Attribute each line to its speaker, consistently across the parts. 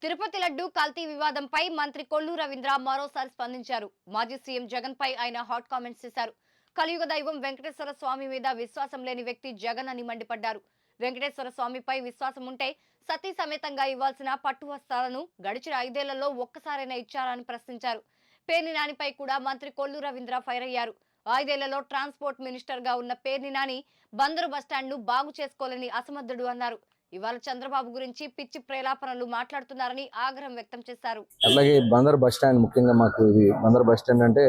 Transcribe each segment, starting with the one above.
Speaker 1: తిరుపతి లడ్డు కల్తీ వివాదంపై మంత్రి కొల్లు రవీంద్ర మరోసారి స్పందించారు. మాజీ సీఎం జగన్ పై ఆయన హాట్ కామెంట్స్ చేశారు. కలియుగ దైవం వెంకటేశ్వర స్వామి మీద విశ్వాసం లేని వ్యక్తి జగన్ అని మండిపడ్డారు. వెంకటేశ్వర స్వామిపై విశ్వాసం ఉంటే సతీ సమేతంగా ఇవ్వాల్సిన పట్టు వస్త్రాలను గడిచిన 5 ఏళ్లలో ఒక్కసారైనా ఇచ్చారని ప్రశ్నించారు. పేర్ని నానిపై కూడా మంత్రి కొల్లు రవీంద్ర ఫైర్ అయ్యారు. 5 ఏళ్లలో ట్రాన్స్పోర్ట్ మినిస్టర్ గా ఉన్న పేర్ని నాని బందరు బస్టాండ్ ను బాగు చేసుకోలేని అసమర్థుడు అన్నారు. ఇవాళ చంద్రబాబు గురించి పిచ్చి ప్రేలాపనలు మాట్లాడుతున్నారని ఆగ్రహం వ్యక్తం చేశారు.
Speaker 2: అలాగే బందర్ బస్ స్టాండ్ ముఖ్యంగా మాకు ఇది బందర్ బస్ స్టాండ్ అంటే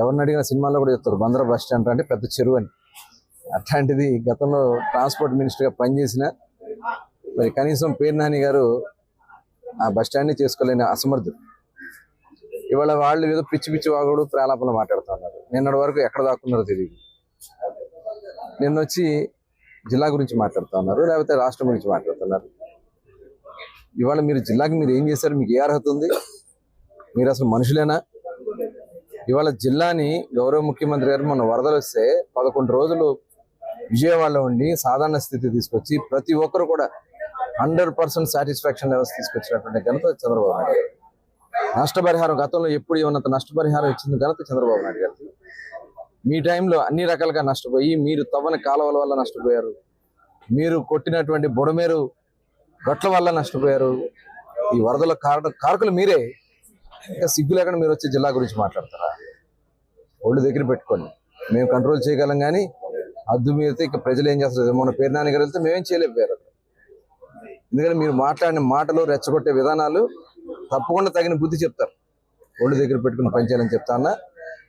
Speaker 2: ఎవరిని అడిగిన సినిమాల్లో కూడా చెప్తారు బందర్ బస్ స్టాండ్ అంటే పెద్ద చెరువు అని. అట్లాంటిది గతంలో ట్రాన్స్పోర్ట్ మినిస్టర్గా పనిచేసిన మరి కనీసం పేర్ని నాని గారు ఆ బస్ స్టాండ్ని చేసుకోలేని అసమర్థుడు. ఇవాళ వాళ్ళు ఏదో పిచ్చి పిచ్చి వాగుడు ప్రేలాపనలు మాట్లాడుతూ ఉన్నారు. నిన్నటి వరకు ఎక్కడ దాక్కున్నారో తెలియదు. నిన్న వచ్చి జిల్లా గురించి మాట్లాడుతున్నారు, లేకపోతే రాష్ట్రం గురించి మాట్లాడుతున్నారు. ఇవాళ మీరు జిల్లాకి మీరు ఏం చేశారు? మీకు ఏ అర్హత ఉంది? మీరు అసలు మనుషులేనా? ఇవాళ జిల్లాని గౌరవ ముఖ్యమంత్రి గారు మొన్న వరదలు వస్తే 11 రోజులు విజయవాడలో ఉండి సాధారణ స్థితి తీసుకొచ్చి ప్రతి ఒక్కరు కూడా 100% సాటిస్ఫాక్షన్ లెవెల్స్ తీసుకొచ్చినటువంటి ఘనత చంద్రబాబు నాయుడు గారు. నష్టపరిహారం గతంలో ఎప్పుడు ఏమన్నంత నష్టపరిహారం ఇచ్చింది ఘనత చంద్రబాబు నాయుడు గారు. మీ టైంలో అన్ని రకాలుగా నష్టపోయి మీరు తవ్వని కాలువల వల్ల నష్టపోయారు, మీరు కొట్టినటువంటి బుడమేరు గట్ల వల్ల నష్టపోయారు. ఈ వరదల కారకులు మీరే. ఇంకా సిగ్గు లేకుండా మీరు వచ్చి జిల్లా గురించి మాట్లాడతారా? ఒళ్ళు దగ్గర పెట్టుకోండి. మేము కంట్రోల్ చేయగలం, కానీ అద్దు మీరితే ఇక ప్రజలు ఏం చేస్తారు? మొన్న పేర్ని నాని గారు వెళ్తే మేమేం చేయలేకపోయారు. ఎందుకంటే మీరు మాట్లాడిన మాటలు రెచ్చగొట్టే విధానాలు తప్పకుండా తగిన బుద్ధి చెప్తారు. ఒళ్ళు దగ్గర పెట్టుకుని పనిచేయాలని చెప్తానా.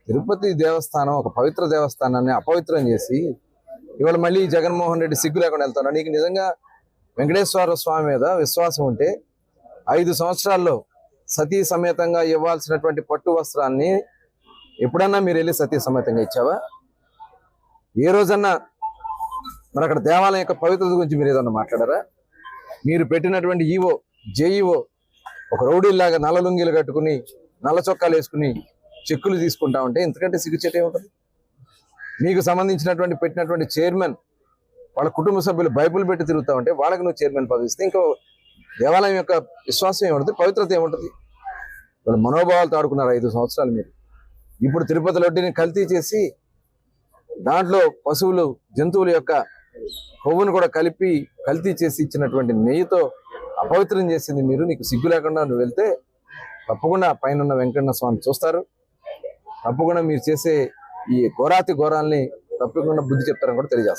Speaker 2: తిరుపతి దేవస్థానం ఒక పవిత్ర దేవస్థానాన్ని అపవిత్రం చేసి ఇవాళ మళ్ళీ జగన్మోహన్ రెడ్డి సిగ్గు లేకుండా వెళ్తాను. నీకు నిజంగా వెంకటేశ్వర స్వామి మీద విశ్వాసం ఉంటే 5 సంవత్సరాల్లో సతీ సమేతంగా ఇవ్వాల్సినటువంటి పట్టు వస్త్రాన్ని ఎప్పుడన్నా మీరు వెళ్ళి సతీ సమేతంగా ఇచ్చావా? ఏ రోజన్నా మరి అక్కడ దేవాలయం యొక్క పవిత్రత గురించి మీరు ఏదన్నా మాట్లాడారా? మీరు పెట్టినటువంటి ఈవో జేఈఓ ఒక రౌడీలాగా నల్ల లుంగీలు కట్టుకుని నల్ల చొక్కాలు వేసుకుని చెక్కులు తీసుకుంటా ఉంటే ఇంతకంటే సిగ్గుచేట ఏముంటుంది? మీకు సంబంధించినటువంటి పెట్టినటువంటి చైర్మన్ వాళ్ళ కుటుంబ సభ్యులు బైబుల్ పెట్టి తిరుగుతూ ఉంటే వాళ్ళకి నువ్వు చైర్మన్ పదవి ఇస్తే ఇంకో దేవాలయం యొక్క విశ్వాసం ఏముంటుంది? పవిత్రత ఏముంటుంది? వాళ్ళు మనోభావాలతో ఆడుకున్నారు 5 సంవత్సరాలు మీరు. ఇప్పుడు తిరుపతి లడ్డుని కల్తీ చేసి దాంట్లో పశువులు జంతువుల యొక్క కొవ్వును కూడా కలిపి కల్తీ చేసి ఇచ్చినటువంటి నెయ్యితో అపవిత్రం చేసింది మీరు. నీకు సిగ్గు లేకుండా నువ్వు వెళ్తే తప్పకుండా పైన ఉన్న వెంకన్న స్వామి చూస్తారు. తప్పకుండా మీరు చేసే ఈ ఘోరాతి ఘోరాల్ని తప్పకుండా బుద్ధి చెప్తారని కూడా తెలియజేస్తారు.